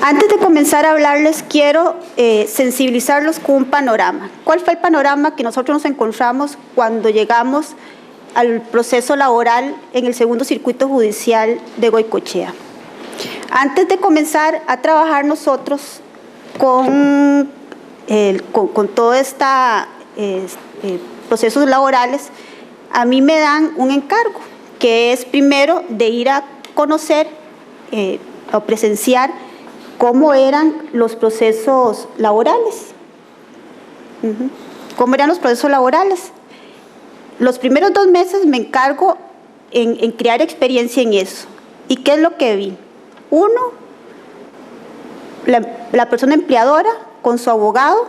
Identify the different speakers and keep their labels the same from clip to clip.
Speaker 1: Antes de comenzar a hablarles, quiero sensibilizarlos con un panorama. ¿Cuál fue el panorama que nosotros nos encontramos cuando llegamos al proceso laboral en el segundo circuito judicial de Goicoechea? Antes de comenzar a trabajar nosotros con todo este procesos laborales, a mí me dan un encargo, que es primero de ir a conocer o presenciar cómo eran los procesos laborales. ¿Cómo eran los procesos laborales? Los primeros 2 meses me encargo en crear experiencia en eso. ¿Y qué es lo que vi? 1, la persona empleadora con su abogado.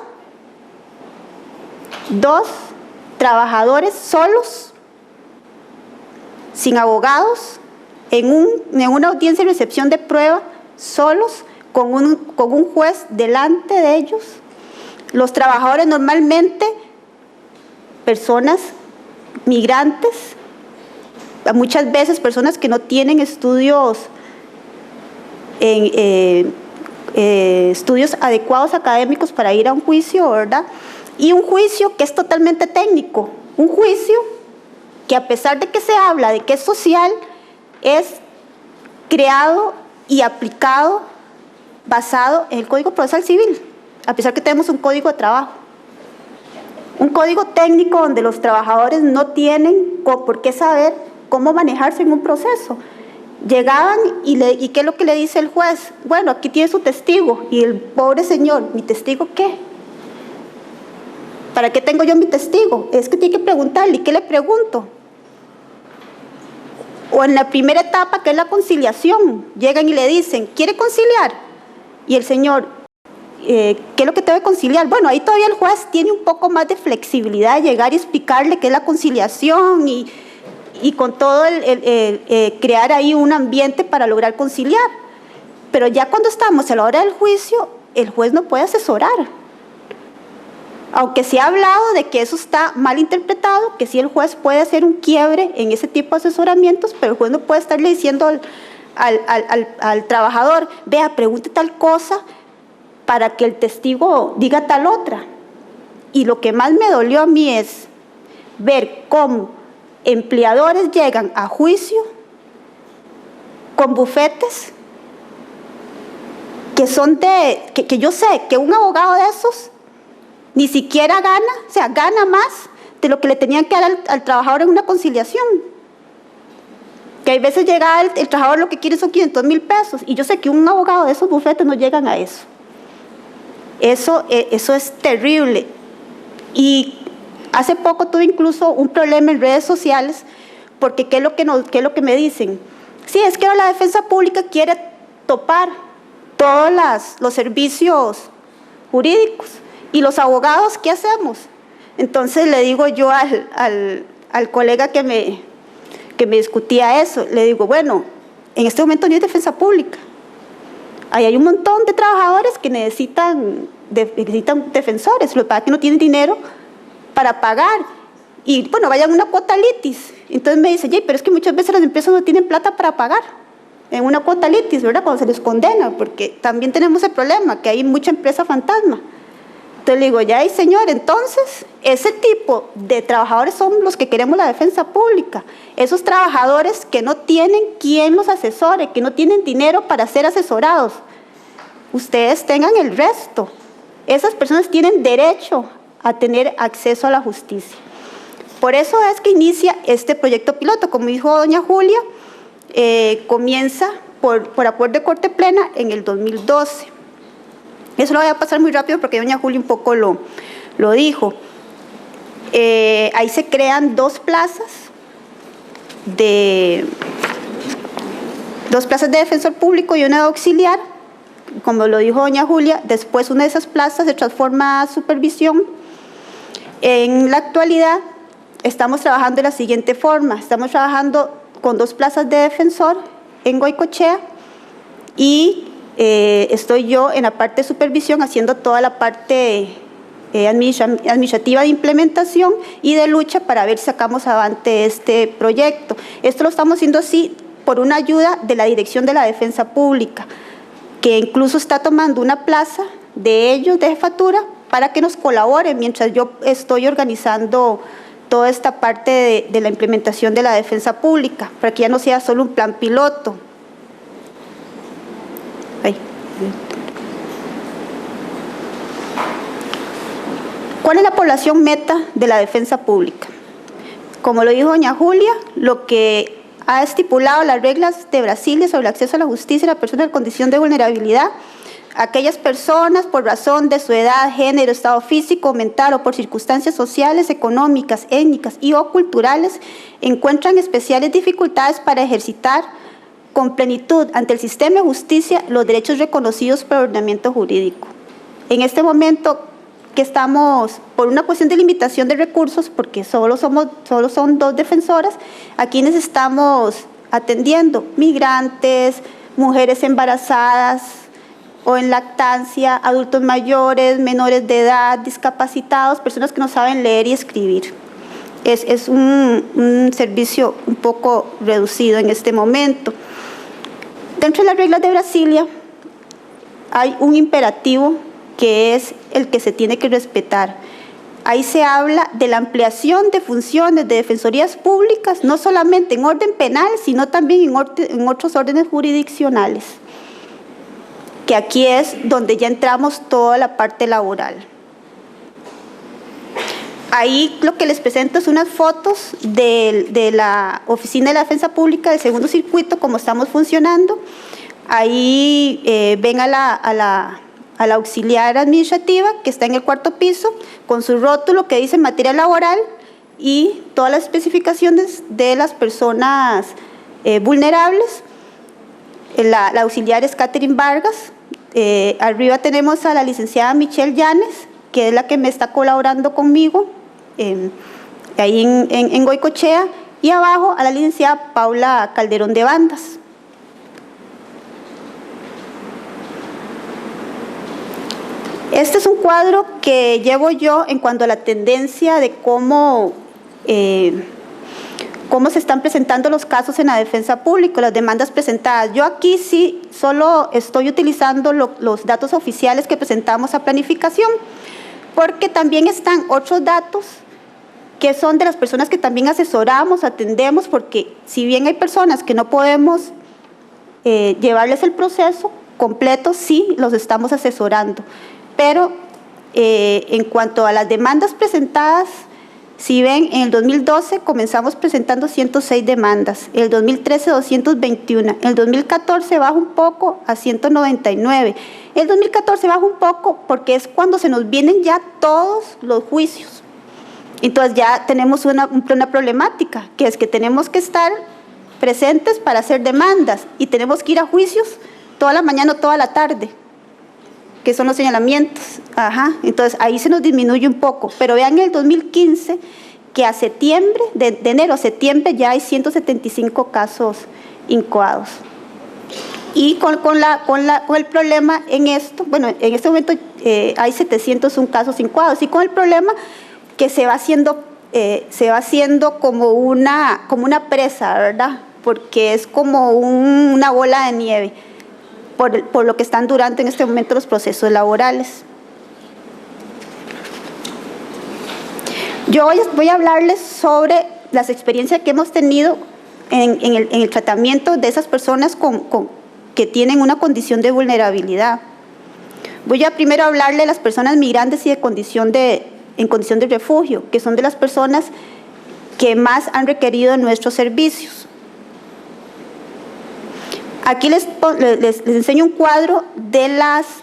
Speaker 1: 2, trabajadores solos, sin abogados, en una audiencia de recepción de prueba, solos, con un juez delante de ellos. Los trabajadores normalmente, personas migrantes, muchas veces personas que no tienen estudios adecuados académicos para ir a un juicio, ¿verdad? Y un juicio que es totalmente técnico, un juicio que, a pesar de que se habla de que es social, es creado y aplicado basado en el Código Procesal Civil, a pesar que tenemos un código de trabajo. Un código técnico donde los trabajadores no tienen por qué saber cómo manejarse en un proceso. Llegaban y ¿qué es lo que le dice el juez? Bueno, aquí tiene su testigo. Y el pobre señor, ¿mi testigo qué? ¿Para qué tengo yo mi testigo? Es que tiene que preguntarle. ¿Y qué le pregunto? O en la primera etapa, que es la conciliación, llegan y le dicen, ¿quiere conciliar? Y el señor, ¿qué es lo que debe conciliar? Bueno, ahí todavía el juez tiene un poco más de flexibilidad de llegar y explicarle qué es la conciliación y con todo crear ahí un ambiente para lograr conciliar. Pero ya cuando estamos a la hora del juicio, el juez no puede asesorar. Aunque se ha hablado de que eso está mal interpretado, que sí el juez puede hacer un quiebre en ese tipo de asesoramientos, pero el juez no puede estarle diciendo al trabajador, vea, pregunte tal cosa para que el testigo diga tal otra. Y lo que más me dolió a mí es ver cómo empleadores llegan a juicio con bufetes que son que yo sé que un abogado de esos ni siquiera gana, o sea, gana más de lo que le tenían que dar al trabajador en una conciliación. Que hay veces llega el trabajador, lo que quiere son 500,000 pesos, y yo sé que un abogado de esos bufetes no llegan a eso. Eso es terrible. Y hace poco tuve incluso un problema en redes sociales, porque ¿qué es lo que me dicen? Sí, es que ahora la defensa pública quiere topar todos los servicios jurídicos. ¿Y los abogados qué hacemos? Entonces le digo yo al colega que me discutía eso, le digo, bueno, en este momento no hay defensa pública. Ahí hay un montón de trabajadores que necesitan defensores, lo que pasa es que no tienen dinero para pagar. Y bueno, vayan a una cuota litis. Entonces me dice, pero es que muchas veces las empresas no tienen plata para pagar en una cuota litis, ¿verdad? Cuando se les condena, porque también tenemos el problema que hay mucha empresa fantasma. Entonces le digo, señor, entonces ese tipo de trabajadores son los que queremos la defensa pública. Esos trabajadores que no tienen quien los asesore, que no tienen dinero para ser asesorados. Ustedes tengan el resto. Esas personas tienen derecho a tener acceso a la justicia. Por eso es que inicia este proyecto piloto. Como dijo doña Julia, comienza por acuerdo de Corte Plena en el 2012. Eso lo voy a pasar muy rápido porque doña Julia un poco lo dijo. Ahí se crean 2 plazas de defensor público y una de auxiliar. Como lo dijo doña Julia, después una de esas plazas se transforma a supervisión. En la actualidad estamos trabajando de la siguiente forma. Estamos trabajando con 2 plazas de defensor en Goicoechea y estoy yo en la parte de supervisión haciendo toda la parte administrativa de implementación y de lucha para ver si sacamos adelante este proyecto. Esto lo estamos haciendo así por una ayuda de la Dirección de la Defensa Pública. que incluso está tomando una plaza de ellos de jefatura para que nos colaboren mientras yo estoy organizando toda esta parte de la implementación de la defensa pública, para que ya no sea solo un plan piloto. ¿Cuál es la población meta de la defensa pública? Como lo dijo doña Julia, lo que ha estipulado las reglas de Brasilia sobre el acceso a la justicia y la persona en condición de vulnerabilidad, aquellas personas por razón de su edad, género, estado físico, mental o por circunstancias sociales, económicas, étnicas y o culturales encuentran especiales dificultades para ejercitar con plenitud ante el sistema de justicia los derechos reconocidos por el ordenamiento jurídico. En este momento que estamos, por una cuestión de limitación de recursos, porque solo son 2 defensoras, a quienes estamos atendiendo: migrantes, mujeres embarazadas o en lactancia, adultos mayores, menores de edad, discapacitados, personas que no saben leer y escribir. Es un servicio un poco reducido en este momento. Dentro de las reglas de Brasilia hay un imperativo que es el que se tiene que respetar. Ahí se habla de la ampliación de funciones de defensorías públicas, no solamente en orden penal, sino también en otros órdenes jurisdiccionales, que aquí es donde ya entramos toda la parte laboral. Ahí lo que les presento es unas fotos de la Oficina de la Defensa Pública del Segundo Circuito, cómo estamos funcionando. Ahí ven a la auxiliar administrativa que está en el 4º piso con su rótulo que dice materia laboral y todas las especificaciones de las personas vulnerables. La auxiliar es Catherine Vargas. Arriba tenemos a la licenciada Michelle Llanes, que es la que me está colaborando conmigo ahí en Goicoechea, y abajo a la licenciada Paula Calderón de Bandas. Este es un cuadro que llevo yo en cuanto a la tendencia de cómo se están presentando los casos en la defensa pública, las demandas presentadas. Yo aquí sí solo estoy utilizando los datos oficiales que presentamos a planificación, porque también están otros datos que son de las personas que también asesoramos, atendemos, porque si bien hay personas que no podemos llevarles el proceso completo, sí los estamos asesorando. Pero en cuanto a las demandas presentadas, si ven, en el 2012 comenzamos presentando 106 demandas, en el 2013 221, en el 2014 baja un poco a 199. El 2014 baja un poco porque es cuando se nos vienen ya todos los juicios. Entonces ya tenemos una problemática, que es que tenemos que estar presentes para hacer demandas y tenemos que ir a juicios toda la mañana o toda la tarde, que son los señalamientos. Entonces ahí se nos disminuye un poco, pero vean en el 2015 que a septiembre, de enero a septiembre ya hay 175 casos incoados. Y con el problema en esto, bueno, en este momento hay 701 casos incoados, y con el problema que se va haciendo como una presa, ¿verdad? Porque es como una bola de nieve por lo que están durando en este momento los procesos laborales. Yo voy a hablarles sobre las experiencias que hemos tenido en el tratamiento de esas personas que tienen una condición de vulnerabilidad. Voy a primero hablarle de las personas migrantes y en condición de refugio, que son de las personas que más han requerido nuestros servicios. Aquí les enseño un cuadro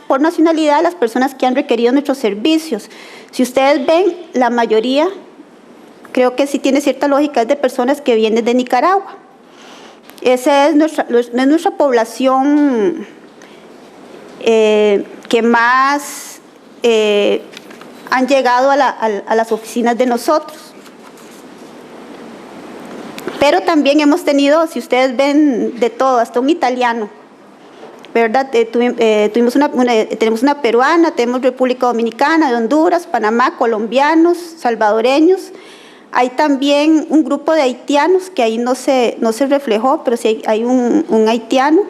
Speaker 1: por nacionalidad de las personas que han requerido nuestros servicios. Si ustedes ven, la mayoría, creo que sí tiene cierta lógica, es de personas que vienen de Nicaragua. Esa es nuestra población que más han llegado a las oficinas de nosotros. Pero también hemos tenido, si ustedes ven, de todo, hasta un italiano, ¿verdad? Tenemos una peruana, tenemos República Dominicana, de Honduras, Panamá, colombianos, salvadoreños. Hay también un grupo de haitianos, que ahí no se reflejó, pero sí hay un haitiano.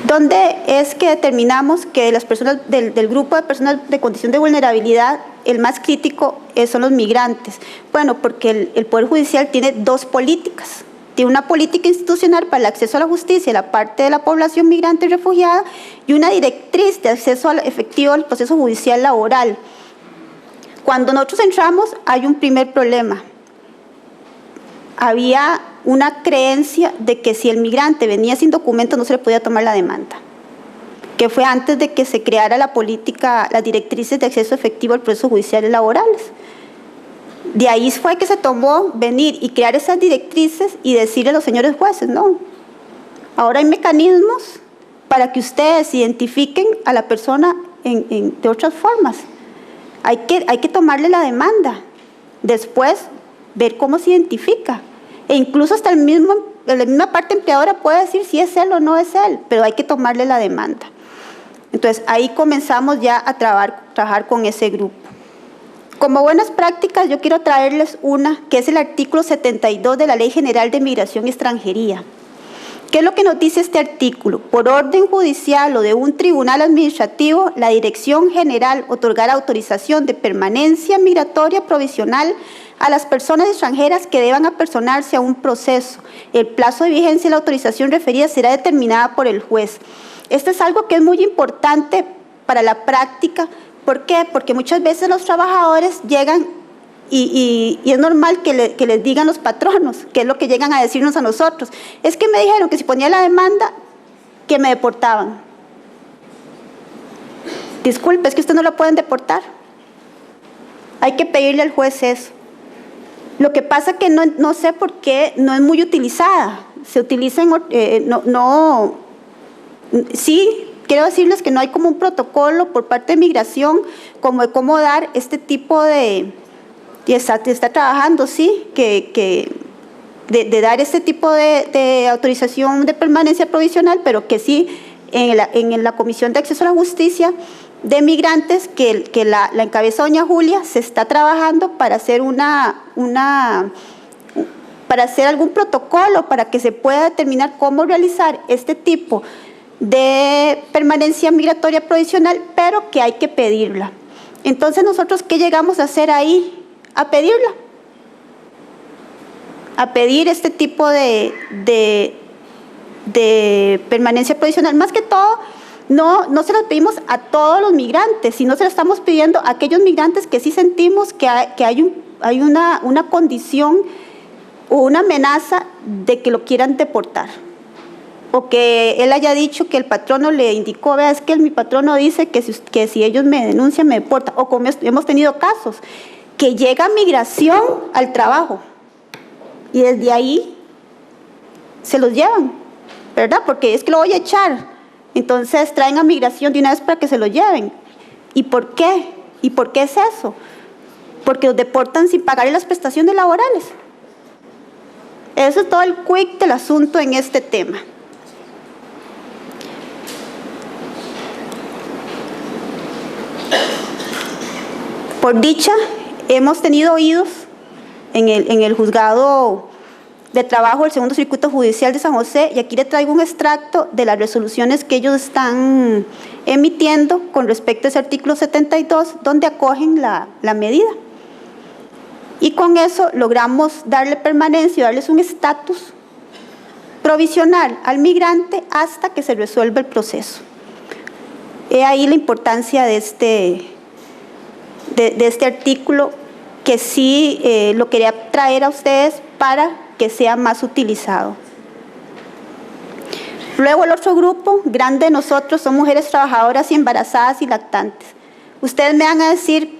Speaker 1: donde es que determinamos que las personas del grupo de personas de condición de vulnerabilidad, el más crítico son los migrantes. Bueno, porque el Poder Judicial tiene dos políticas. Tiene una política institucional para el acceso a la justicia y la parte de la población migrante y refugiada, y una directriz de acceso efectivo al proceso judicial laboral. Cuando nosotros entramos, hay un primer problema. Había una creencia de que si el migrante venía sin documentos no se le podía tomar la demanda, que fue antes de que se creara la política, las directrices de acceso efectivo al proceso judicial y laborales. De ahí fue que se tomó venir y crear esas directrices y decirle a los señores jueces, no, ahora hay mecanismos para que ustedes identifiquen a la persona de otras formas. Hay que tomarle la demanda, después ver cómo se identifica. E incluso hasta la misma parte empleadora puede decir si es él o no es él, pero hay que tomarle la demanda. Entonces, ahí comenzamos ya a trabajar con ese grupo. Como buenas prácticas, yo quiero traerles una, que es el artículo 72 de la Ley General de Migración y Extranjería. ¿Qué es lo que nos dice este artículo? Por orden judicial o de un tribunal administrativo, la Dirección General otorgará autorización de permanencia migratoria provisional a las personas extranjeras que deban apersonarse a un proceso. El plazo de vigencia de la autorización referida será determinada por el juez. Esto es algo que es muy importante para la práctica. ¿Por qué? Porque muchas veces los trabajadores llegan y es normal que les digan los patronos, que es lo que llegan a decirnos a nosotros. Es que me dijeron que si ponía la demanda, que me deportaban. Disculpe, es que usted no lo pueden deportar. Hay que pedirle al juez eso. Lo que pasa que no sé por qué no es muy utilizada. Se utiliza sí, quiero decirles que no hay como un protocolo por parte de migración como de cómo dar este tipo de... Y está trabajando, sí, de dar este tipo de autorización de permanencia provisional, pero que sí en la Comisión de Acceso a la Justicia de Migrantes, que la encabeza doña Julia, se está trabajando para hacer para hacer algún protocolo para que se pueda determinar cómo realizar este tipo de permanencia migratoria provisional, pero que hay que pedirla. Entonces, nosotros, ¿qué llegamos a hacer ahí? A pedirla. A pedir este tipo de permanencia provisional. Más que todo, no se las pedimos a todos los migrantes, sino se las estamos pidiendo a aquellos migrantes que sí sentimos que hay una condición o una amenaza de que lo quieran deportar. O que él haya dicho que el patrono le indicó, vea, es que mi patrono dice que si ellos me denuncian me deportan. O como hemos tenido casos, que llega migración al trabajo y desde ahí se los llevan, ¿verdad? Porque es que lo voy a echar. Entonces traen a migración de una vez para que se lo lleven. ¿Y por qué? ¿Y por qué es eso? Porque los deportan sin pagarle las prestaciones laborales. Eso es todo el quick del asunto en este tema. Por dicha, hemos tenido oídos en el juzgado de trabajo del Segundo Circuito Judicial de San José, y aquí le traigo un extracto de las resoluciones que ellos están emitiendo con respecto a ese artículo 72, donde acogen la medida. Y con eso logramos darle permanencia, darles un estatus provisional al migrante hasta que se resuelva el proceso. He ahí la importancia de este artículo, que sí lo quería traer a ustedes para que sea más utilizado. Luego el otro grupo grande de nosotros son mujeres trabajadoras y embarazadas y lactantes. Ustedes me van a decir,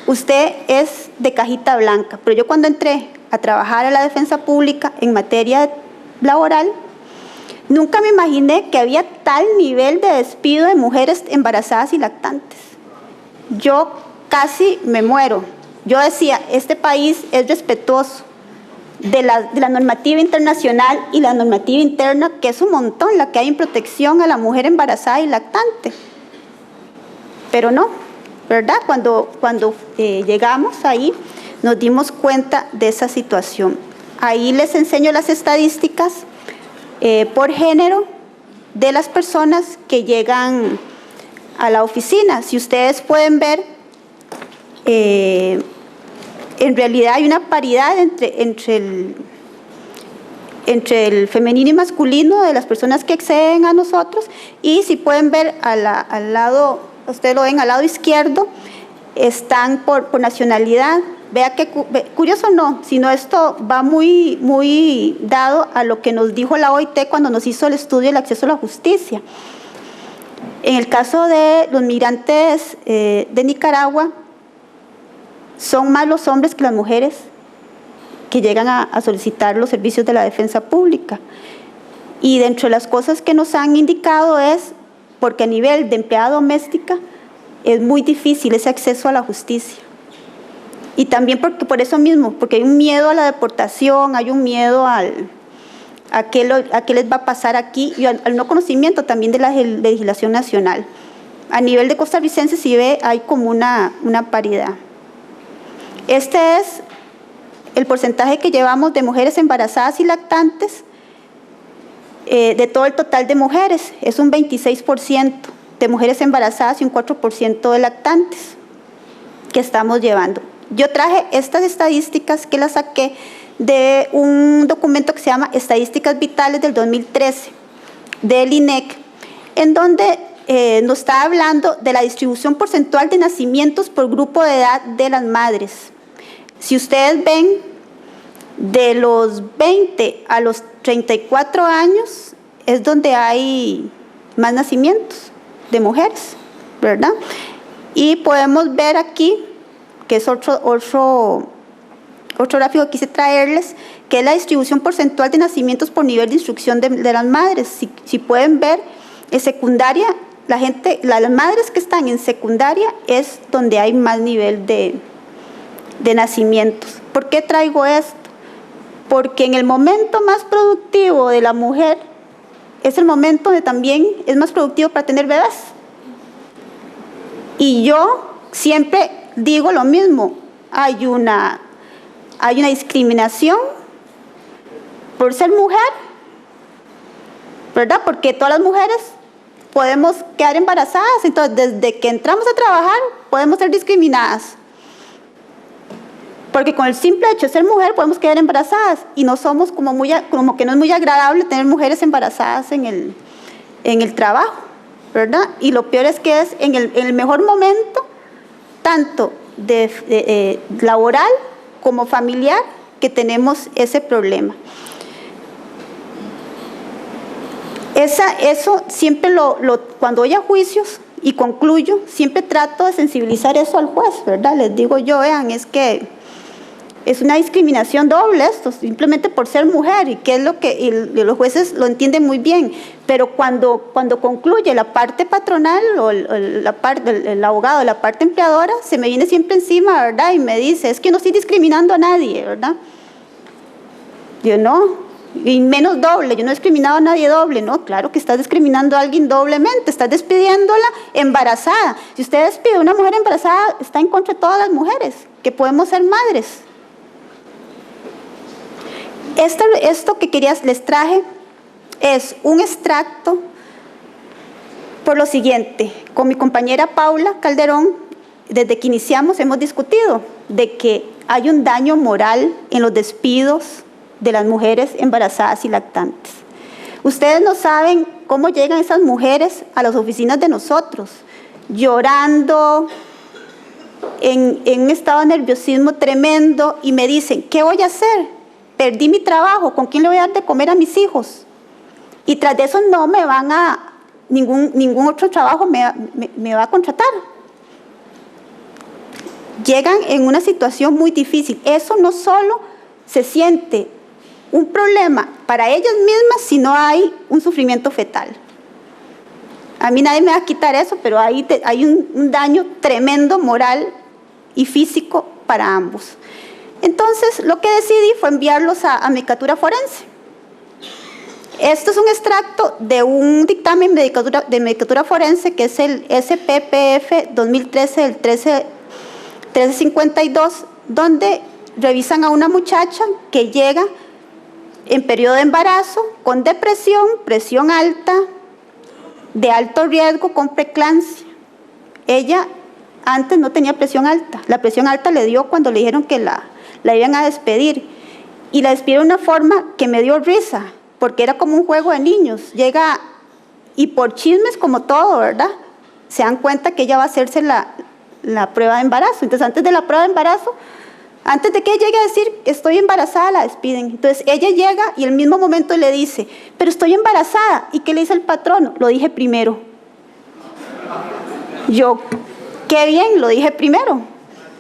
Speaker 1: usted es de cajita blanca, pero yo cuando entré a trabajar a la defensa pública en materia laboral, nunca me imaginé que había tal nivel de despido de mujeres embarazadas y lactantes. Yo casi me muero. Yo decía, este país es respetuoso de la normativa internacional y la normativa interna, que es un montón la que hay en protección a la mujer embarazada y lactante. Pero no, ¿verdad? Cuando llegamos ahí, nos dimos cuenta de esa situación. Ahí les enseño las estadísticas por género de las personas que llegan a la oficina. Si ustedes pueden ver, en realidad hay una paridad entre el femenino y masculino de las personas que acceden a nosotros, y si pueden ver al lado, ustedes lo ven al lado izquierdo, están por nacionalidad. Vea que curioso, no, sino esto va muy dado a lo que nos dijo la OIT cuando nos hizo el estudio del acceso a la justicia. En el caso de los migrantes de Nicaragua, son más los hombres que las mujeres que llegan a solicitar los servicios de la defensa pública. Y dentro de las cosas que nos han indicado es porque a nivel de empleada doméstica es muy difícil ese acceso a la justicia. Y también porque por eso mismo, porque hay un miedo a la deportación, hay un miedo a qué les va a pasar aquí, y al no conocimiento también de la legislación nacional. A nivel de costarricenses, si ve, hay como una paridad. Este es el porcentaje que llevamos de mujeres embarazadas y lactantes de todo el total de mujeres. Es un 26% de mujeres embarazadas y un 4% de lactantes que estamos llevando. Yo traje estas estadísticas que las saqué de un documento que se llama Estadísticas Vitales del 2013 del INEC, en donde nos está hablando de la distribución porcentual de nacimientos por grupo de edad de las madres. Si ustedes ven, de los 20 a los 34 años es donde hay más nacimientos de mujeres, ¿verdad? Y podemos ver aquí, que es otro gráfico que quise traerles, que es la distribución porcentual de nacimientos por nivel de instrucción de las madres. Si pueden ver, en secundaria, las madres que están en secundaria es donde hay más nivel de nacimientos. ¿Por qué traigo esto? Porque en el momento más productivo de la mujer es el momento donde también es más productivo para tener bebés. Y yo siempre digo lo mismo, hay una discriminación por ser mujer, ¿verdad? Porque todas las mujeres podemos quedar embarazadas, entonces desde que entramos a trabajar podemos ser discriminadas. Porque con el simple hecho de ser mujer podemos quedar embarazadas y no somos como que no es muy agradable tener mujeres embarazadas en el trabajo, ¿verdad? Y lo peor es que es en el mejor momento, tanto laboral como familiar, que tenemos ese problema. Eso siempre cuando voy a juicios y concluyo, siempre trato de sensibilizar eso al juez, ¿verdad? Les digo yo, vean, es que es una discriminación doble esto, simplemente por ser mujer, y que es lo que los jueces lo entienden muy bien, pero cuando concluye la parte patronal o el abogado, la parte empleadora, se me viene siempre encima, ¿verdad? Y me dice, es que no estoy discriminando a nadie, ¿verdad? Yo no, y menos doble, yo no he discriminado a nadie doble, no, claro que estás discriminando a alguien doblemente, estás despidiéndola embarazada. Si usted despide a una mujer embarazada, está en contra de todas las mujeres que podemos ser madres. Esto que les traje es un extracto por lo siguiente. Con mi compañera Paula Calderón, desde que iniciamos hemos discutido de que hay un daño moral en los despidos de las mujeres embarazadas y lactantes. Ustedes no saben cómo llegan esas mujeres a las oficinas de nosotros, llorando, en un estado de nerviosismo tremendo, y me dicen, ¿qué voy a hacer? Perdí mi trabajo, ¿con quién le voy a dar de comer a mis hijos? Y tras de eso no me van a, ningún otro trabajo me va a contratar. Llegan en una situación muy difícil. Eso no solo se siente un problema para ellas mismas, sino hay un sufrimiento fetal. A mí nadie me va a quitar eso, pero hay un daño tremendo moral y físico para ambos. Entonces, lo que decidí fue enviarlos a Medicatura Forense. Esto es un extracto de un dictamen de Medicatura Forense, que es el SPPF 2013 del 1352, donde revisan a una muchacha que llega en periodo de embarazo, con depresión, presión alta, de alto riesgo con preeclampsia. Ella antes no tenía presión alta. La presión alta le dio cuando le dijeron que la iban a despedir. Y la despidieron de una forma que me dio risa, porque era como un juego de niños. Llega y por chismes como todo, ¿verdad? Se dan cuenta que ella va a hacerse la prueba de embarazo. Entonces, antes de la prueba de embarazo, antes de que ella llegue a decir estoy embarazada, la despiden. Entonces, ella llega y al mismo momento le dice, pero estoy embarazada. ¿Y qué le dice el patrono? Lo dije primero. Yo, qué bien, lo dije primero,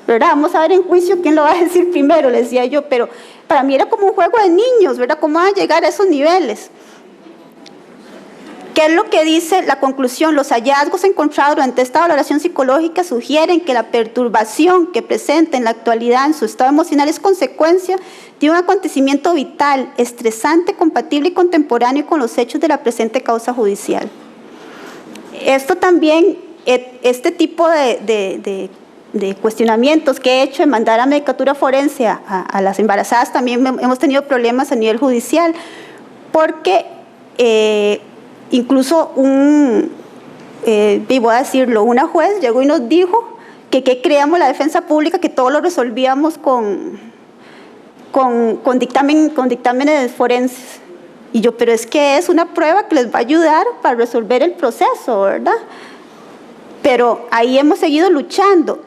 Speaker 1: ¿verdad? Vamos a ver en juicio quién lo va a decir primero, le decía yo, pero para mí era como un juego de niños, ¿verdad? ¿Cómo van a llegar a esos niveles? ¿Qué es lo que dice la conclusión? Los hallazgos encontrados durante esta valoración psicológica sugieren que la perturbación que presenta en la actualidad en su estado emocional es consecuencia de un acontecimiento vital, estresante, compatible y contemporáneo con los hechos de la presente causa judicial. Esto también, este tipo de cuestionamientos que he hecho en mandar a medicatura forense a las embarazadas, también hemos tenido problemas a nivel judicial, porque incluso voy a decirlo, una juez llegó y nos dijo que qué creíamos la defensa pública, que todo lo resolvíamos con dictámenes forenses. Y yo, pero es que es una prueba que les va a ayudar para resolver el proceso, ¿verdad? Pero ahí hemos seguido luchando.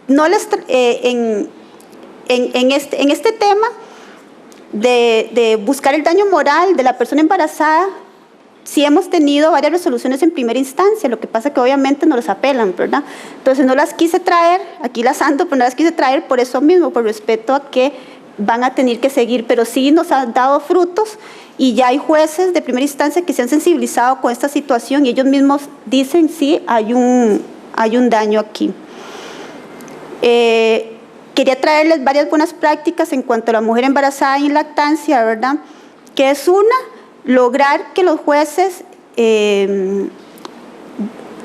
Speaker 1: No en este tema de buscar el daño moral de la persona embarazada, sí hemos tenido varias resoluciones en primera instancia, lo que pasa que obviamente no las apelan, ¿verdad? Entonces no las quise traer, aquí las ando, pero no las quise traer por eso mismo, por respeto a que van a tener que seguir, pero sí nos han dado frutos y ya hay jueces de primera instancia que se han sensibilizado con esta situación y ellos mismos dicen sí, hay un daño aquí. Quería traerles varias buenas prácticas en cuanto a la mujer embarazada y en lactancia, ¿verdad? Que es lograr que los jueces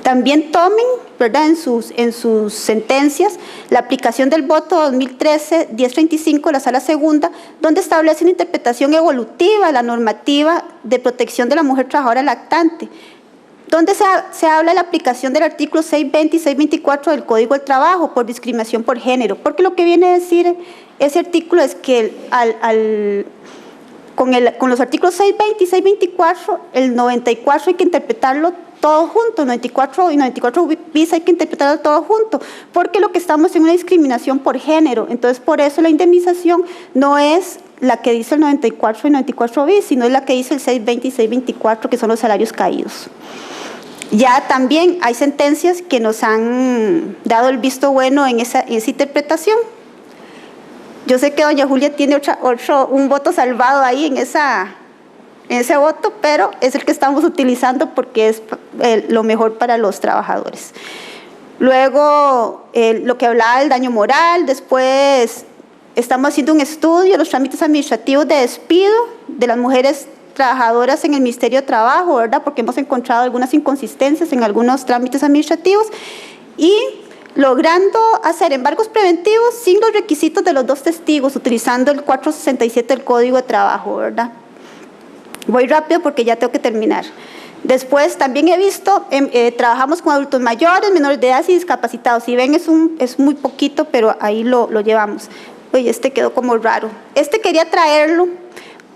Speaker 1: también tomen, ¿verdad?, en sus sentencias la aplicación del voto 2013-1035 de la Sala Segunda, donde establece una interpretación evolutiva de la normativa de protección de la mujer trabajadora lactante, donde se habla de la aplicación del artículo 620 y 624 del Código del Trabajo por discriminación por género, porque lo que viene a decir ese artículo es que con los artículos 620 y 624, el 94 hay que interpretarlo todo junto, 94 y 94 bis hay que interpretarlo todo junto, porque lo que estamos en una discriminación por género, entonces por eso la indemnización no es la que dice el 94 y 94 bis, sino es la que dice el 620 y 624, que son los salarios caídos. Ya también hay sentencias que nos han dado el visto bueno en esa interpretación. Yo sé que doña Julia tiene un voto salvado ahí en ese voto, pero es el que estamos utilizando porque es lo mejor para los trabajadores. Luego, lo que hablaba del daño moral, después estamos haciendo un estudio de los trámites administrativos de despido de las mujeres trabajadoras en el Ministerio de Trabajo, ¿verdad? Porque hemos encontrado algunas inconsistencias en algunos trámites administrativos y logrando hacer embargos preventivos sin los requisitos de los dos testigos, utilizando el 467 del Código de Trabajo, ¿verdad? Voy rápido porque ya tengo que terminar. Después también he visto, trabajamos con adultos mayores, menores de edad y discapacitados. Si ven, es muy poquito, pero ahí lo llevamos. Oye, quedó como raro. Quería traerlo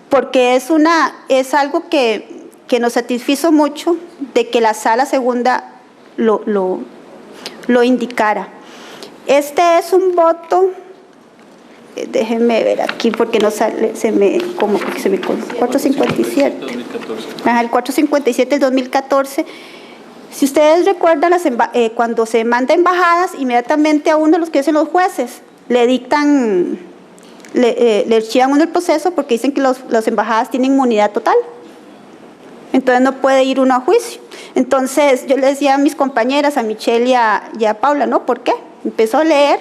Speaker 1: porque es algo que nos satisfizo mucho de que la Sala Segunda lo indicara. Es un voto, déjenme ver aquí porque no sale, porque se me 457.
Speaker 2: 2014.
Speaker 1: Ajá, el 457 del 2014. Si ustedes recuerdan, cuando se manda embajadas, inmediatamente a uno de los que hacen los jueces le dictan, le archivan uno el proceso porque dicen que las embajadas tienen inmunidad total. Entonces no puede ir uno a juicio. Entonces yo le decía a mis compañeras, a Michelle y a Paula, ¿no? ¿Por qué? Empezó a leer.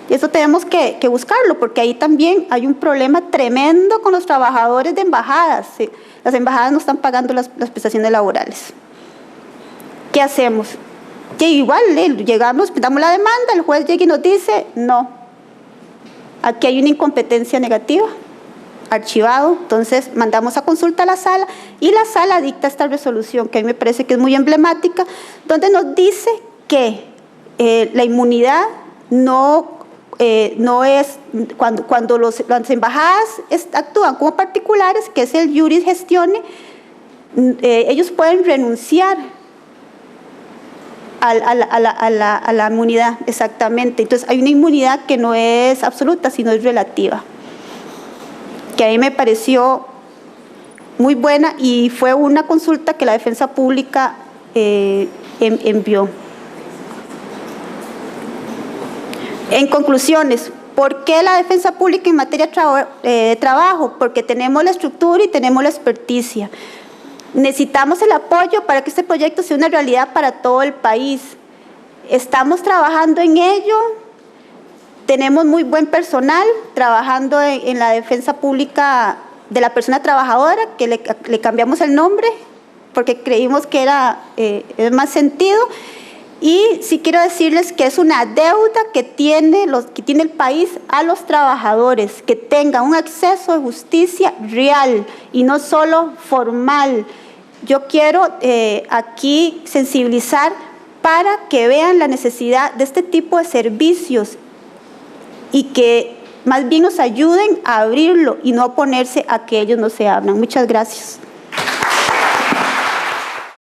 Speaker 1: Y eso tenemos que buscarlo, porque ahí también hay un problema tremendo con los trabajadores de embajadas. ¿Sí? Las embajadas no están pagando las prestaciones laborales. ¿Qué hacemos? Que igual llegamos, damos la demanda, el juez llega y nos dice, no, aquí hay una incompetencia negativa. archivado. Entonces mandamos a consulta a la sala y la sala dicta esta resolución que a mí me parece que es muy emblemática, donde nos dice que la inmunidad no es cuando las embajadas actúan como particulares, que es el iuris gestione, ellos pueden renunciar a la inmunidad, exactamente. Entonces hay una inmunidad que no es absoluta, sino es relativa, que a mí me pareció muy buena y fue una consulta que la Defensa Pública envió. En conclusiones, ¿por qué la Defensa Pública en materia de trabajo? Porque tenemos la estructura y tenemos la experticia. Necesitamos el apoyo para que este proyecto sea una realidad para todo el país. Estamos trabajando en ello. Tenemos muy buen personal trabajando en la defensa pública de la persona trabajadora, que le cambiamos el nombre porque creímos que era más sentido. Y sí quiero decirles que es una deuda que tiene el país a los trabajadores, que tengan un acceso a justicia real y no solo formal. Yo quiero aquí sensibilizar para que vean la necesidad de este tipo de servicios y que más bien nos ayuden a abrirlo y no oponerse a que ellos no se abran. Muchas gracias.